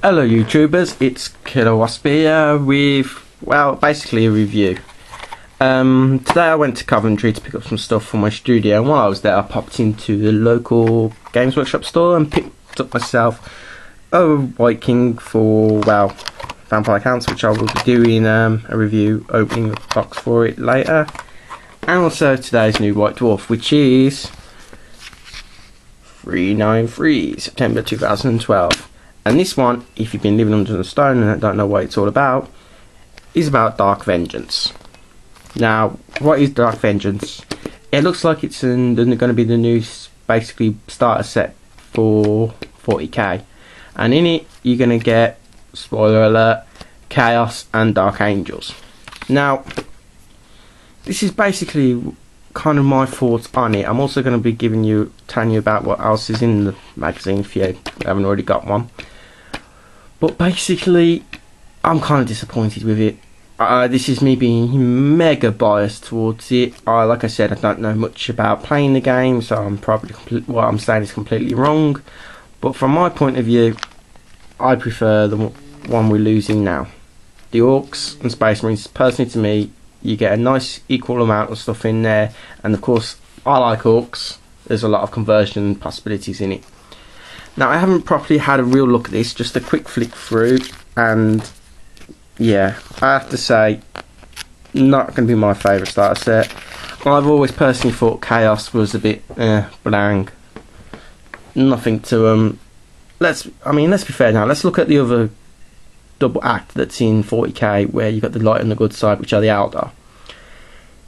Hello YouTubers, it's Killer Wasp here with, well, basically a review. Today I went to Coventry to pick up some stuff for my studio, and while I was there I popped into the local Games Workshop store and picked up myself a White King for, well, Vampire Counts, which I will be doing a review opening the box for it later. And also today's new White Dwarf, which is 393, September 2012. And this one, if you've been living under the stone and don't know what it's all about, is about Dark Vengeance. Now, what is Dark Vengeance? It looks like it's going to be the new, basically, starter set for 40k. And in it, you're going to get, spoiler alert, Chaos and Dark Angels. Now, this is basically kind of my thoughts on it. I'm also going to be telling you about what else is in the magazine if you haven't already got one. But basically, I'm kind of disappointed with it. This is me being mega biased towards it. Like I said, I don't know much about playing the game, so I'm probably what I'm saying is completely wrong. But from my point of view, I prefer the one we're losing now. The Orcs and Space Marines, personally to me, you get a nice equal amount of stuff in there. And of course, I like Orcs. There's a lot of conversion possibilities in it. Now, I haven't properly had a real look at this, just a quick flick through, and yeah, I have to say, not going to be my favourite starter set. I've always personally thought Chaos was a bit bland. Nothing to let's be fair now. Let's look at the other double act that's in 40k, where you've got the light and the good side, which are the Eldar.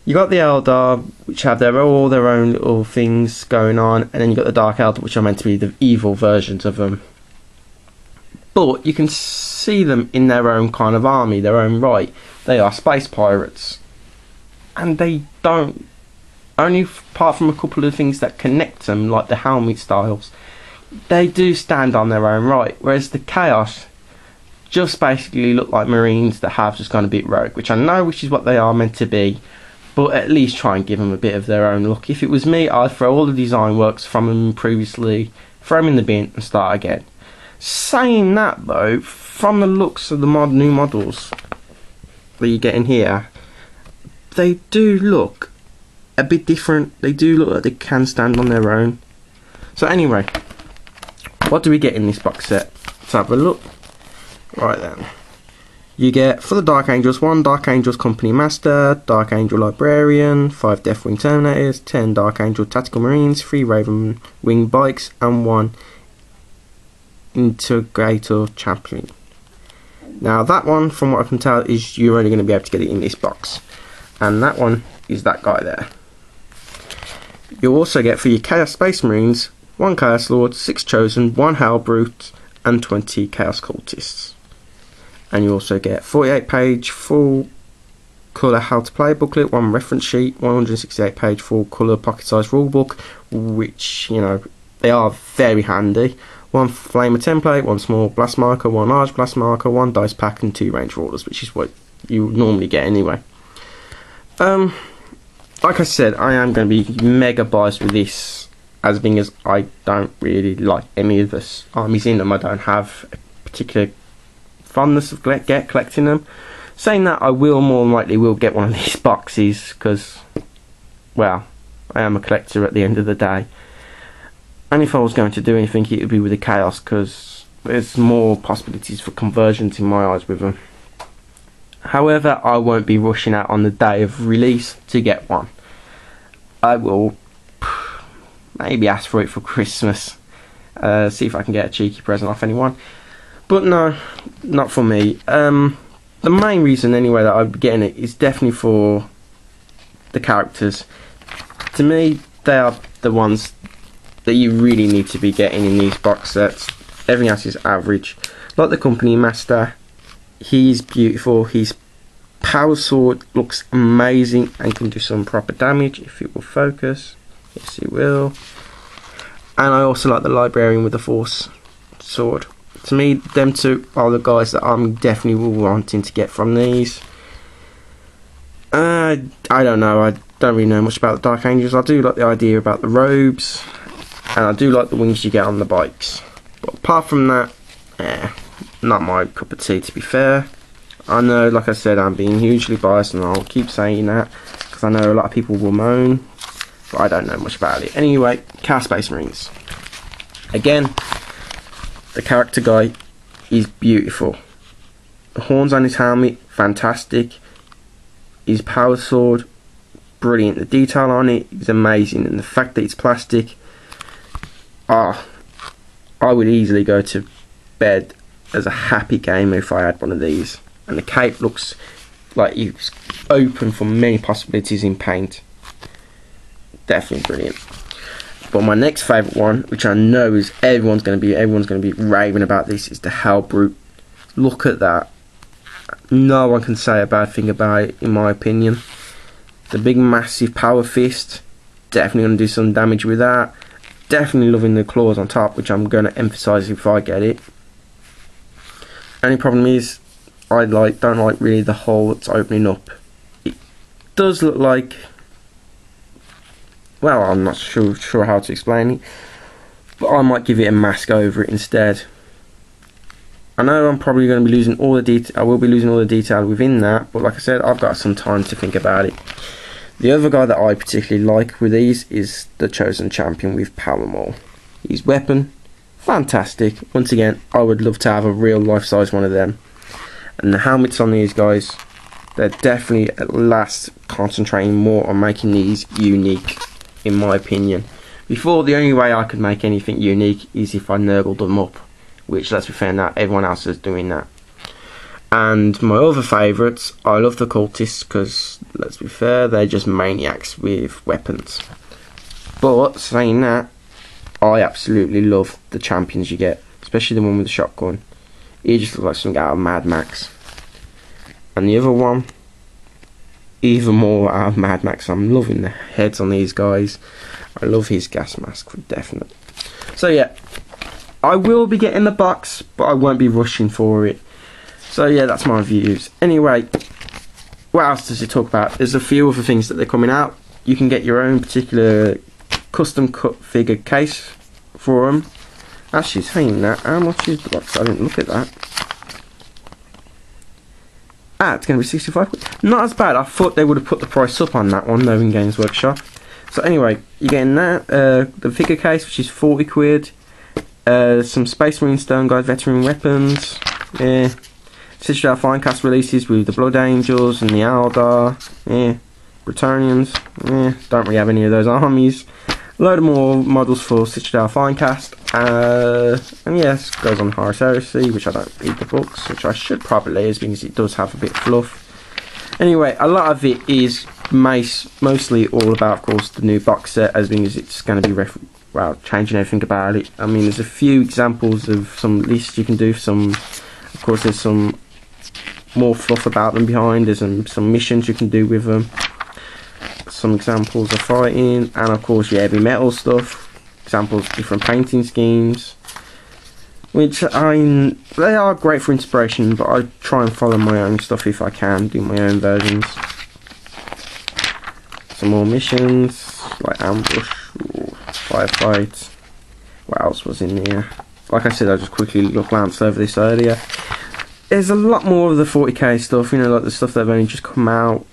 You got the Eldar, which have all their own little things going on, and then you got the Dark Eldar, which are meant to be the evil versions of them. But you can see them in their own kind of army, their own right. They are space pirates, and they don't, only apart from a couple of things that connect them, like the helmet styles, they do stand on their own right. Whereas the Chaos just basically look like Marines that have just gone a bit rogue, which I know which is what they are meant to be. But at least try and give them a bit of their own look. If it was me, I'd throw all the design works from them previously, throw them in the bin and start again. Saying that though, from the looks of the new models that you get in here, they do look a bit different. They do look like they can stand on their own. So anyway, what do we get in this box set? Let's have a look. Right then. You get, for the Dark Angels, 1 Dark Angels Company Master, Dark Angel Librarian, 5 Deathwing Terminators, 10 Dark Angel Tactical Marines, 3 Raven Wing Bikes, and 1 Integrator Champion. Now that one, from what I can tell, is you're only going to be able to get it in this box. And that one is that guy there. You'll also get, for your Chaos Space Marines, 1 Chaos Lord, 6 Chosen, 1 Hell Brute, and 20 Chaos Cultists. And you also get 48-page full colour how to play booklet, 1 reference sheet, 168-page full colour pocket-sized rulebook, which, you know, they are very handy. 1 flamer template, 1 small blast marker, 1 large blast marker, 1 dice pack, and 2 range rollers, which is what you normally get anyway. Like I said, I am going to be mega biased with this, as being as I don't really like any of the armies in them. I don't have a particular fondness of collecting them. Saying that, I will more than likely get one of these boxes, because, well, I am a collector at the end of the day. And if I was going to do anything, it would be with the Chaos, because there's more possibilities for conversions in my eyes with them. However, I won't be rushing out on the day of release to get one. I will maybe ask for it for Christmas, see if I can get a cheeky present off anyone. But no, not for me. The main reason anyway that I'm getting it is definitely for the characters. To me, they are the ones that you really need to be getting in these box sets. Everything else is average. Like the Company Master, he's beautiful. His power sword looks amazing and can do some proper damage if it will focus. Yes, it will. And I also like the Librarian with the Force sword. To me, them two are the guys that I'm definitely wanting to get from these. I don't know. I don't really know much about the Dark Angels. I do like the idea about the robes, and I do like the wings you get on the bikes. But apart from that, not my cup of tea, to be fair. I know, like I said, I'm being hugely biased, and I'll keep saying that because I know a lot of people will moan, but I don't know much about it. Anyway, Chaos Space Marines. Again, the character guy is beautiful. The horns on his helmet, fantastic. His power sword, brilliant. The detail on it is amazing, and the fact that it's plastic, I would easily go to bed as a happy gamer if I had one of these. And the cape looks like it's open for many possibilities in paint. Definitely brilliant. But my next favourite one, which I know is everyone's going to be raving about this, is the Hell Brute. Look at that. No one can say a bad thing about it, in my opinion. The big massive power fist, definitely going to do some damage with that. Definitely loving the claws on top, which I'm going to emphasise if I get it. Only problem is, I don't like really the hole that's opening up. It does look like, well, I'm not sure how to explain it, but I might give it a mask over it instead. I know I'm probably going to be losing all the detail. I will be losing all the detail within that, but like I said, I've got some time to think about it. The other guy that I particularly like with these is the Chosen Champion with Power Maul. His weapon, fantastic. Once again, I would love to have a real life-size one of them. And the helmets on these guys, they're definitely at last concentrating more on making these unique, in my opinion. Before, the only way I could make anything unique is if I nurgled them up, which, let's be fair, now everyone else is doing that. And my other favourites, I love the cultists because, let's be fair, they're just maniacs with weapons. But saying that, I absolutely love the champions you get, especially the one with the shotgun. He just looks like something out of Mad Max. And the other one, even more out of Mad Max. I'm loving the heads on these guys. I love his gas mask for definite. So yeah, I will be getting the box, but I won't be rushing for it. So yeah, that's my views. Anyway, what else does it talk about? There's a few other things that they're coming out. You can get your own particular custom cut figure case for them. Actually, saying that, how much is the box? I didn't look at that. It's going to be 65 quid. Not as bad. I thought they would have put the price up on that one, knowing Games Workshop. So anyway, you're getting that, the figure case, which is 40 quid. Some Space Marine Stone Guide Veteran Weapons. Yeah. Citadel Finecast releases with the Blood Angels and the Eldar. Yeah. Bretonnians. Yeah. Don't really have any of those armies. A load of more models for Citadel Finecast. And yes, goes on Horus Heresy, which I don't read the books, which I should probably, as because it does have a bit of fluff. Anyway, a lot of it is mostly all about, of course, the new box set, as being as it's going to be changing everything about it. I mean, there's a few examples of some lists you can do. Of course, there's some more fluff about them behind. There's some missions you can do with them. Some examples of fighting, and of course your heavy metal stuff. Examples of different painting schemes, which they are great for inspiration, but I try and follow my own stuff if I can, do my own versions. Some more missions like ambush, firefight. What else was in there? Like I said, I just quickly glanced over this earlier. There's a lot more of the 40k stuff, you know, like the stuff that have only just come out.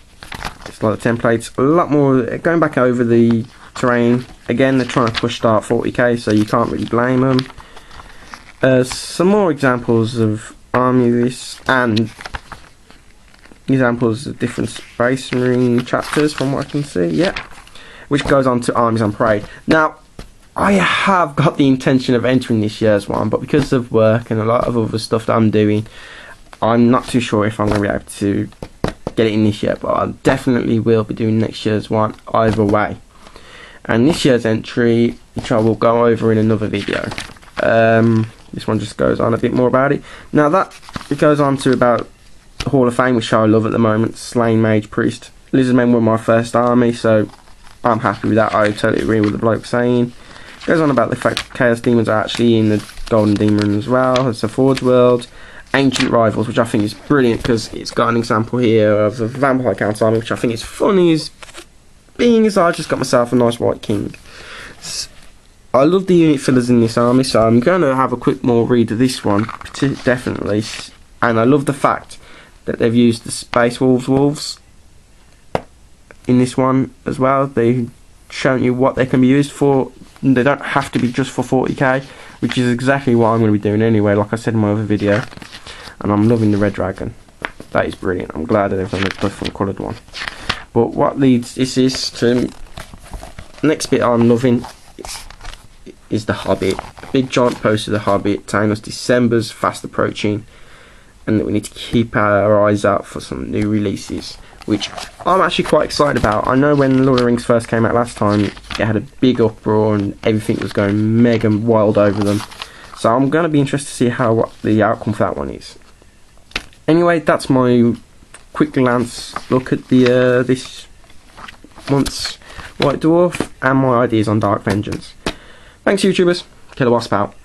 It's like the templates, a lot more, going back over the terrain. Again, they're trying to push start 40k, so you can't really blame them. Some more examples of army lists and examples of different Space Marine chapters from what I can see, yeah. Which goes on to Armies on Parade. Now, I have got the intention of entering this year's one, but because of work and a lot of other stuff that I'm doing, I'm not too sure if I'm going to be able to get it in this year, but I definitely will be doing next year's one either way. And this year's entry, which I will go over in another video. This one just goes on a bit more about it. Now it goes on to about the Hall of Fame, which I love at the moment. Slain Mage Priest. Lizardmen were my first army, so I'm happy with that. I totally agree with the bloke saying. Goes on about the fact that Chaos Demons are actually in the Golden Demon as well. It's a Forge World. Ancient Rivals, which I think is brilliant because it's got an example here of the Vampire Council army, which I think is funny as being as I just got myself a nice White King. I love the unit fillers in this army, so I'm going to have a quick more read of this one, definitely. And I love the fact that they've used the Space Wolves in this one as well. They've shown you what they can be used for. They don't have to be just for 40k, which is exactly what I'm going to be doing anyway, like I said in my other video. And I'm loving the red dragon. That is brilliant. I'm glad that they've done a different coloured one. But what leads this is to next bit I'm loving is the Hobbit. A big giant poster of the Hobbit telling us December's fast approaching and that we need to keep our eyes out for some new releases, which I'm actually quite excited about. I know when Lord of the Rings first came out last time, it had a big uproar and everything was going mega wild over them. So I'm going to be interested to see what the outcome for that one is. Anyway, that's my quick glance look at the this month's White Dwarf and my ideas on Dark Vengeance. Thanks, YouTubers. Killer Wasp out.